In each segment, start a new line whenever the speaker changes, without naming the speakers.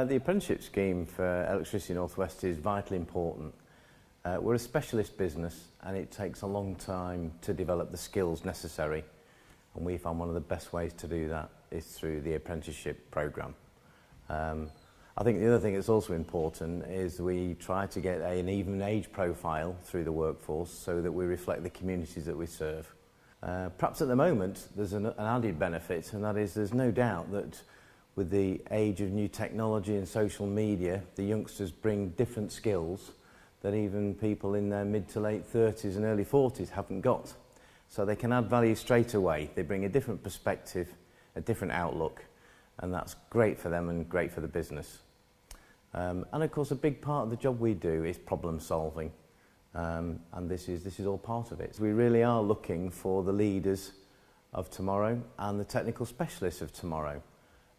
The apprenticeship scheme for Electricity North West is vitally important. We're a specialist business and it takes a long time to develop the skills necessary, and we found one of the best ways to do that is through the apprenticeship programme. I think the other thing that's also important is we try to get an even age profile through the workforce so that we reflect the communities that we serve. Perhaps at the moment there's an added benefit, and that is there's no doubt that with the age of new technology and social media, the youngsters bring different skills that even people in their mid to late 30s and early 40s haven't got. So they can add value straight away. They bring a different perspective, a different outlook, and that's great for them and great for the business. And of course a big part of the job we do is problem solving, and this is all part of it. So we really are looking for the leaders of tomorrow and the technical specialists of tomorrow.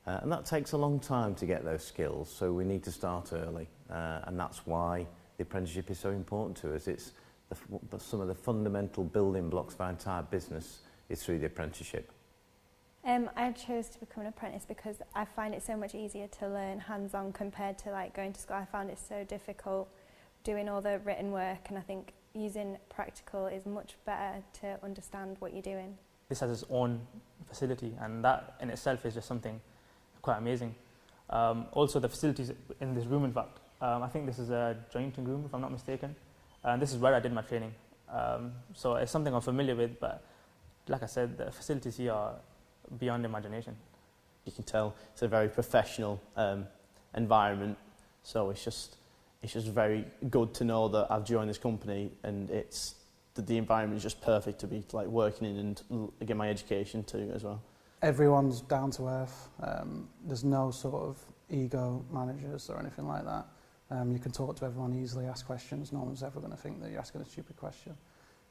And that takes a long time to get those skills, so we need to start early, and that's why the apprenticeship is so important to us. It's some of the fundamental building blocks of our entire business is through the apprenticeship.
I chose to become an apprentice because I find it so much easier to learn hands-on compared to like going to school. I found it so difficult doing all the written work, and I think using practical is much better to understand what you're doing.
This has its own facility, and that in itself is just something quite amazing. Also the facilities in this room, in fact, I think this is a jointing room if I'm not mistaken, and this is where I did my training. So it's something I'm familiar with, but like I said, the facilities here are beyond imagination.
You can tell it's a very professional environment, so it's just very good to know that I've joined this company and it's the environment is just perfect to be like working in and get my education too as well.
Everyone's down to earth. There's no sort of ego managers or anything like that. You can talk to everyone easily, ask questions. No one's ever going to think that you're asking a stupid question.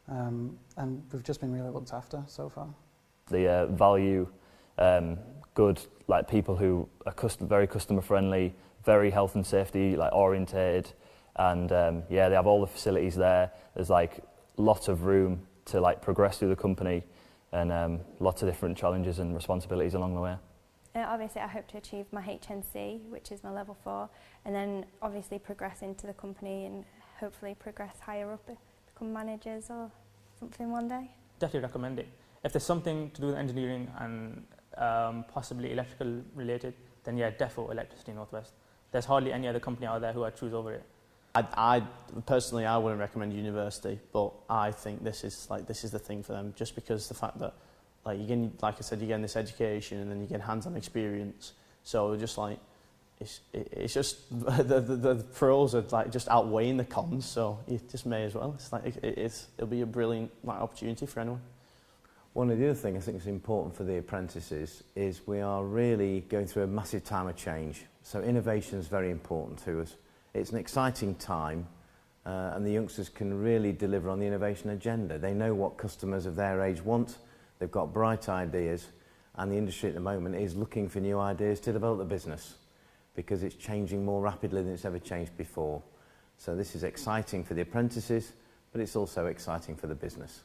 And we've just been really looked after so far.
They value good, like people who are very customer friendly, very health and safety like orientated, and yeah, they have all the facilities there. There's like lots of room to like progress through the company, and lots of different challenges and responsibilities along the way.
Obviously I hope to achieve my HNC, which is my level 4, and then obviously progress into the company and hopefully progress higher up, become managers or something one day.
Definitely recommend it. If there's something to do with engineering and possibly electrical related, then yeah, defo Electricity North West. There's hardly any other company out there who I'd choose over it.
I personally, I wouldn't recommend university, but I think this is the thing for them, just because the fact that like like I said, you get this education and then you get hands-on experience. So just like it's just the pros are like just outweighing the cons. So you just may as well. It's like it'll be a brilliant like opportunity for anyone.
One of the other things I think is important for the apprentices is we are really going through a massive time of change. So innovation is very important to us. It's an exciting time, and the youngsters can really deliver on the innovation agenda. They know what customers of their age want, they've got bright ideas, and the industry at the moment is looking for new ideas to develop the business because it's changing more rapidly than it's ever changed before. So this is exciting for the apprentices, but it's also exciting for the business.